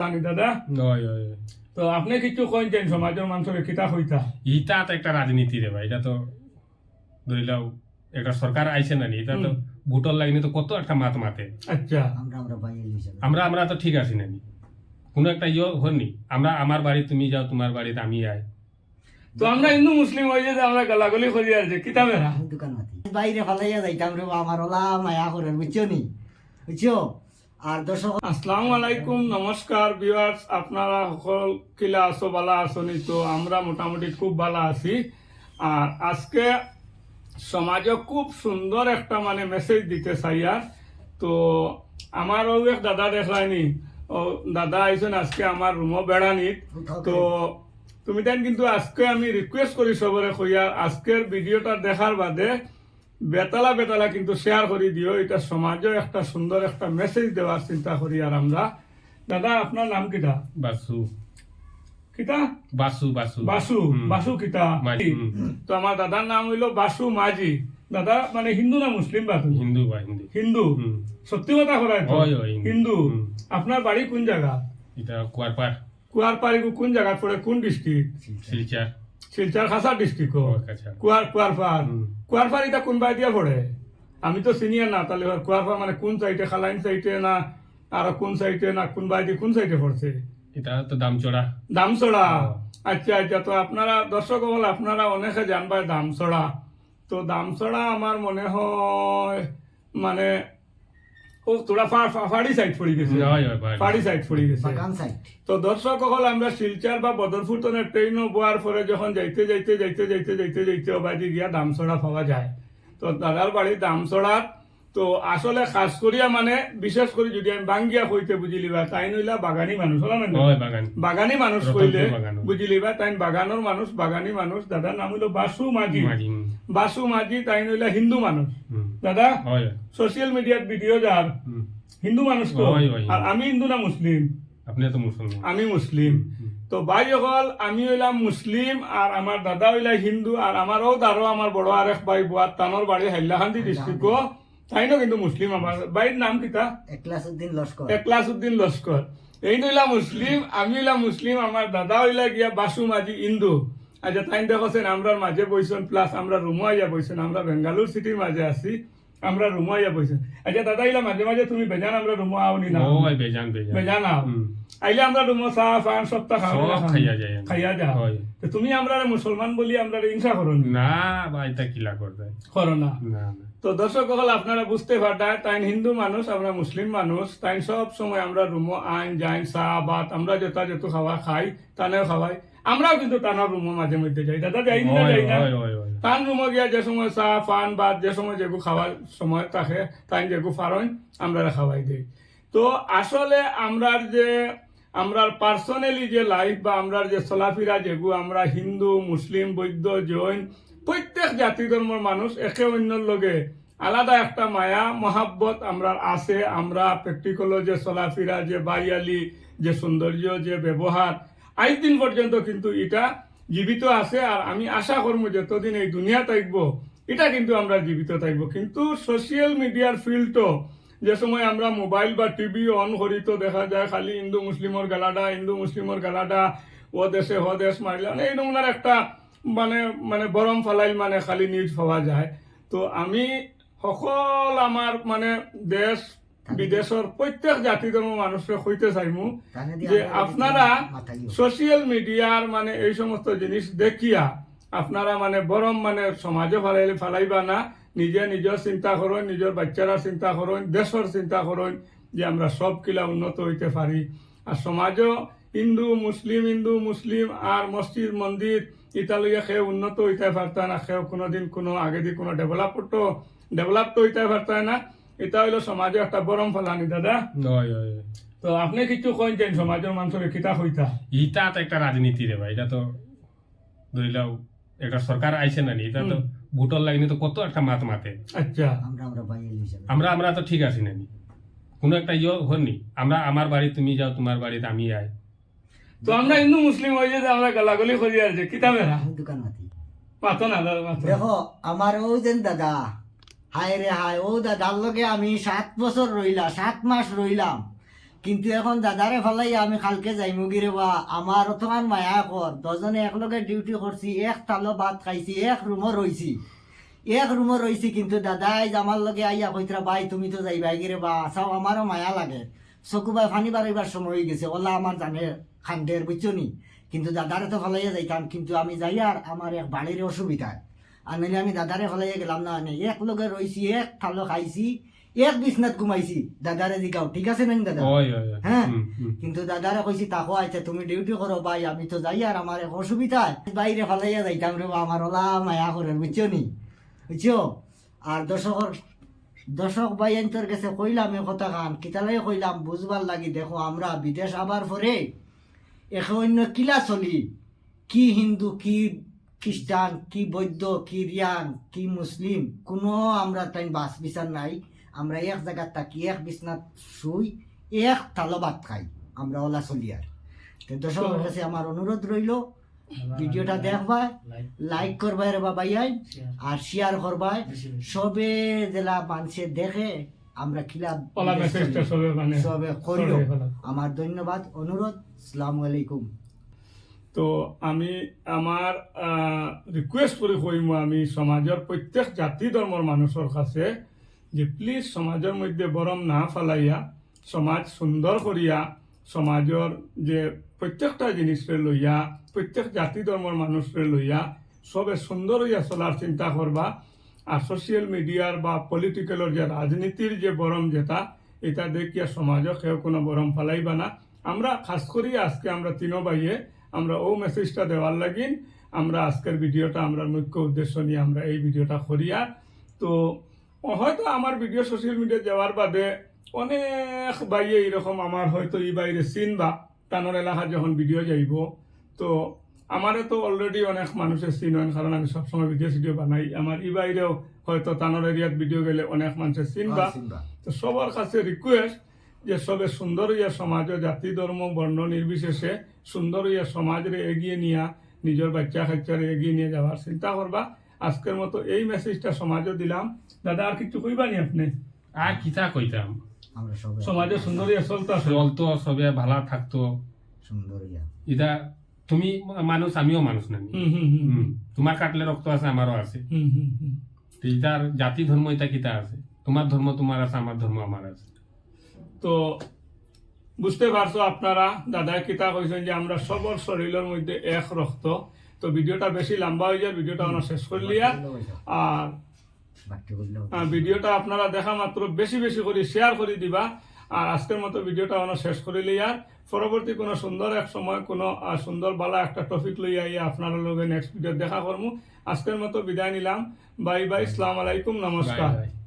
জানি দাদা তো আপনি কিছু কইতেন সমাজের মানুষের কিতা কইতা ইটা তো একটা রাজনীতি রে ভাই, এটা তো ধরিলাও একটা সরকার আইছে না, এটা তো ভোটর লাগনি তো কত একটা মাত মাতে। আচ্ছা আমরা তো ঠিক আছি নানি, কোনো একটা হননি। আমরা আমার বাড়ি তুমি যাও, তোমার বাড়িতে আমি আই। তো আমরা হিন্দু মুসলিম হয়ে যে আমরা গালাগালি করি আর যে কিতা মেরা বাইরে ফালাইয়া যাইতাম রে আমার ওলা মায়া করে বুঝছো নি বুঝছো। আর দর্শক আসসালামু আলাইকুম, নমস্কার ভিউয়ার্স, আপনারা সকল কিলা আছো ভালো আছো নি? তো আমরা মোটামুটি খুব ভালো আছি। আর আজকে সমাজে খুব সুন্দর একটা মেসেজ দিতে চাই। আর তো আমার ওই এক দাদা দেখলাইনি, ও দাদা আইসেন আজকে আমার রুমও বেড়ানিত। তো তুমি তাই কিন্তু আজকে আমি রিকোয়েস্ট করি সবরে কইয়া আজকের ভিডিওটা দেখার বাদে বেতালা বেতালা কিন্তু শেয়ার করে দিও, এটা সমাজে একটা সুন্দর একটা মেসেজ দেওয়ার চিন্তা করি। আর আমরা দাদা আপনার নাম কিটা? বাসু। কিটা? বাসু বাসু বাসু। বাসু কিটা? তো আমার দাদার নাম হইলো বাসু মাঝি। দাদা হিন্দু না মুসলিম? বা তুমি হিন্দু ভাই, হিন্দু? সত্যি কথা করায় তো হিন্দু। আপনার বাড়ি কোন জায়গা? এটা কুয়ারপাড়। কুয়ারপাড়ি কোন জায়গা পড়ে? কোন ডিস্ট্রিক্ট? শিলচর। শিলচর খাসা ডিস্ট্রিক্ট। কুয়ারপাড়। কুয়ারপাড় এটা কোন বাই দিয়া পড়ে? আমি তো সিনিয়র না, তাহলে কুয়ারপাড় কোন সাইডে? খালাইন সাইডে না আর কোন সাইডে না কোন বাই দিয়ে কোন সাইডে পড়ছে? এটা তো দামচড়া। দামচড়া। আচ্ছা আচ্ছা। তো আপনারা দর্শক হল আপনারা অনেকে জানবাই দামচড়া। তো দামচড়া আমার মনে হয় ও তোরা ফাড়ি সাইড পড়ে গেছে। ফাড়ি সাইড পড়ে গেছে। তো দর্শক হল আমরা শিলচর বা বদরপুর তনে ট্রেন বোয়ার পরে যখন যাইতে যাইতে যাইতে যাইতে যাইতে যাইতে ওবাদি গিয়া দামচড়া পাওয়া যায়। তো দাদার বাড়ি দামচড়া। তো আসলে খাস করিয়া বিশেষ করে যদি আমি বাঙ্গিয়া কইতে বুঝিলিবা তাই নইলা বাগানি মানুষ হল না? বাগানি মানুষ কইলে বুঝিলিবা তাই বাগানোর মানুষ, বাগানি মানুষ। দাদার নাম হইলো বাসু মাঝি। বাসু মাঝি তাই নইলা হিন্দু মানুষ। দাদা সোশ্যাল মিডিয়ার ভিডিও যার হিন্দু মানুষ তো। আর আমি হিন্দু না মুসলিম? আপনি তো মুসলমান। আমি মুসলিম। তো ভাই হল আমি হইলাম মুসলিম আর আমার দাদা হইলা হিন্দু। আর আমারও দারো আমার বড় আরেক ভাই বুয়ার তানোর বাড়ি হাইলাকান্দি ডিস্ট্রিক্ট, তাইনো কিন্তু মুসলিম। আমার ভাইয়ের নাম কিতা? একলাসউদ্দিন লস্কর। এই নইলা মুসলিম, আমি হইলাম মুসলিম, আমার দাদা হইলা গিয়া বাসু মাঝি হিন্দু। আচ্ছা তাই দেখছেন আমরা মাঝে বইছেন, প্লাস আমরা রুমো আইয়া বইছেন। আমরা বেঙ্গালুর সিটির মাঝে আছি, আমরা রুমো আইয়া বইছেন। আচ্ছা দাদা ইলা মাঝে মাঝে তুমি বেজান আমরা রুমো আওনি না? বেজান আও। আইলে আমরা রুমো চা ফান সপ্তাহ খাইয়া যা। তুমি আমরা মুসলমান বলি আমরা হিংসা করো না? ভাই তা কিলা করবে করো না। তো দর্শক হল আপনারা বুঝতে পারবেন তাই হিন্দু মানুষ, আমরা মুসলিম মানুষ। তাই সব সময় আমরা রুমো আইন যাইন চা ভাত আমরা যত খাওয়া খাই তানেও খাওয়াই। আমরাও কিন্তু টানার রুমো মাঝে মধ্যে যাই। দাদা যাই না? যাই না? টান রুমো গিয়া যে সময় চা ফান ভাত যে সময় যেগু খাওয়ার সময় থাকে তাই যেগু ফারন আমরা খাওয়াই দিই। তো আসলে আমরা পার্সোনালি যে লাইফ বা আমরা যে চলাফেরা যেগু আমরা হিন্দু মুসলিম বৌদ্ধ জৈন প্রত্যেক জাতি ধর্মের মানুষ একে অন্যর লগে আলাদা একটা মায়া মহাব্বত আমরা আছে। আমরা প্র্যাকটিক্যাল যে চলাফেরা যে বাইয়ালি যে সৌন্দর্য যে ব্যবহার আজ দিন পর্যন্ত কিন্তু এটা জীবিত আছে। আর আমি আশা করবো যতদিন এই দুনিয়া থাকব এটা কিন্তু আমরা জীবিত থাকবো। কিন্তু সোশ্যাল মিডিয়ার ফিল্ডও যে সময় আমরা মোবাইল বা টিভি অন করি তো দেখা যায় খালি হিন্দু মুসলিমর গালাডা ও দেশে হ দেশ মারিলে এই নমুনার একটা বরম ফালাইল খালি নিউজ পাওয়া যায়। তো আমি সকল আমার দেশ বিদেশের প্রত্যেক জাতি ধর্ম মানুষকে কইতে চাইমু যে আপনারা সোশ্যাল মিডিয়ার এই সমস্ত জিনিস দেখিয়া আপনারা বরং সমাজে ফালাইবা না। নিজের চিন্তা করুন, নিজের বাচ্চারা চিন্তা করুন, দেশের চিন্তা করুন যে আমরা সব কিলা উন্নত হইতে পারি। আর সমাজও হিন্দু মুসলিম আর মসজিদ মন্দির ইতালিয়া খেয়ে উন্নত হইতে পারত না। খেয়ে কোনোদিন কোনো আগে দিয়ে কোনো ডেভেলপ তো হইতে পারত না। এটা হইলো সমাজে একটা বরম ফালানি। দাদা তো আপনি কিছু কইতেন সমাজের মানুষের কিতা কইতা? ইটা তো একটা রাজনীতি রে ভাই, এটা তো ধরিলাও একটা সরকার আইছে না, এটা তো ভোটর লাগনি তো কত একটা মাত মাতে। আচ্ছা আমরা তো ঠিক আছি নানি, কোনো একটা হননি। আমরা আমার বাড়ি তুমি যাও, তোমার বাড়িতে আমি আই। তো আমরা হিন্দু মুসলিম হয়ে যে আমরা গালাগালি করি আর যে কিতা মেরা পাতো না? দেখো আমার ও যেন দাদা হায় রে হায়, ও দাদার লগে আমি 7 বছর রইলাম, 7 মাস রইলাম। কিন্তু এখন দাদারে ফেলাই আমি কালকে যাইমু গিরে বা আমার অতমান মায়া কর দজনে একলগে ডিউটি করছি এক তালো ভাত খাইছি এক রুমও রইছি কিন্তু দাদাই আমার লগে আইয়া কইতরা ভাই তুমি তো যাইবাই গিরে বা চাও আমারও মায়া লাগে চকু বাই ফানি বাড়িবার সময় হয়ে গেছে ওলা আমার জানে খান্ডের বুঝছো নি কিন্তু দাদারে তো ফেলাইয়া যাইতাম কিন্তু আমি যাই আর আমার এক বাড়ির অসুবিধা আর নাহলে আমি দাদারে ফেলাইয়া গেলাম না এক লগে রইছি এক তালো খাইছি এক বিছনাত ঘুমাইছি দাদারে জিগাও ঠিক আছে না দাদা ওই ওই ওই। হ্যাঁ হুম, হুম। কিন্তু দাদারে কইছি তাকো আচ্ছা তুমি ডিউটি করো ভাই আমি তো যাই আর আমার এক অসুবিধা বাইরে ফেলাইয়া যাইতাম রে বা, আমার ওলা মায়া করে বুঝছো নি বুঝছো আর দর্শক ভাই এন্তর কাছে কইলাম এ কথা খান কিতালাই কইলাম বুঝবার লাগি দেখো আমরা বিদেশ আবার পরে এখন অন্য কিলা চলি কি হিন্দু কি খ্রিস্টান কি বৌদ্ধ কি রিয়ান কি মুসলিম কোনো আমরা তাই বাস বিচার নাই আমরা এক জায়গায় থাকি এক বিছনাত শুই এক তালো ভাত খাই আমরা ওলা চলি আর তো দর্শকের কাছে আমার অনুরোধ রইল ভিডিওটা দেখবা লাইক করবা রে বাবাই আর শেয়ার করবা সবে জেলা মানুষে দেখে আমরা খিলা ওলা মেসেজটা সবে মানে সবে করিও সবে ফেলা। আমার ধন্যবাদ অনুরোধ আসসালামু আলাইকুম তো আমি আমার রিকুয়েস্ট করে কইম আমি সমাজের প্রত্যেক জাতি ধর্মের মানুষের কাছে যে প্লিজ সমাজের মধ্যে বরং না ফেলাইয়া সমাজ সুন্দর করিয়া সমাজের যে প্রত্যেকটা জিনিসরে লইয়া প্রত্যেক জাতি ধর্মের মানুষরে লইয়া সবে সুন্দর হইয়া চলার চিন্তা করবা আর সোশ্যাল মিডিয়ার বা পলিটিক্যালের যে রাজনীতির যে বরম যেটা এটা দেখিয়া সমাজও কেউ কোনো বরম ফেলাইবা না আমরা খাস করি আজকে আমরা তিনো ভাইয়ে আমরা ও মেসেজটা দেওয়ার লাগিন আমরা আজকের ভিডিওটা আমরা মুখ্য উদ্দেশ্য নিয়ে আমরা এই ভিডিওটা করিয়া তো হয়তো আমার ভিডিও সোশ্যাল মিডিয়া যাওয়ার বাদে অনেক বাইয়ে এরকম আমার হয়তো এই বাইরে চিনবা টানোর এলাকা যখন ভিডিও যাইব তো আমারে তো অলরেডি অনেক মানুষের চিন হয় কারণ আমি সবসময় ভিডিও বানাই আমার এই বাইরেও হয়তো টানোর এরিয়াত ভিডিও গেলে অনেক মানুষের চিনবা তো সবার কাছে রিকোয়েস্ট যে সবে সুন্দর হইয়া সমাজ জাতি ধর্ম বর্ণ নির্বিশেষে সুন্দর হইয়া সমাজরে এগিয়ে নিয়া নিজের বাচ্চা কাচ্চারে এগিয়ে নিয়ে যাওয়ার চিন্তা করবা আজকের মতো এই মেসেজটা সমাজও দিলাম দাদা আর কিছু কইবানি আপনি আর কিতা কইতাম আমরা সবে সমাজে সুন্দর হইয়া চলতে চলতো সবে ভালো থাকতো সুন্দর ইয়া এটা তুমি মানুষ আমিও মানুষ না তোমার কাটলে রক্ত আছে আমারও আছে এটার জাতি ধর্ম এটা কিতা আছে তোমার ধর্ম তোমার আছে আমার ধর্ম আমার আছে তো বুঝতে পারছো আপনারা দাদা কিতা কইছেন যে আমরা সবর শরীরের মধ্যে এক রক্ত তো ভিডিওটা বেশি লম্বা হয়ে যায় ভিডিওটা আমরা শেষ করলিয়া আর ভিডিওটা আপনারা দেখা মাত্র বেশি বেশি করে শেয়ার করে দিবা আর আজকের মতো ভিডিওটা আমরা শেষ করে লিয়া পরবর্তী কোনো সুন্দর এক সময় কোনো সুন্দর বালা একটা টপিক লইয়া আইয়া আপনারা লগে নেক্সট ভিডিও দেখা করবো আজকের মতো বিদায় নিলাম বাই বাই আসসালামু আলাইকুম নমস্কার বাই বাই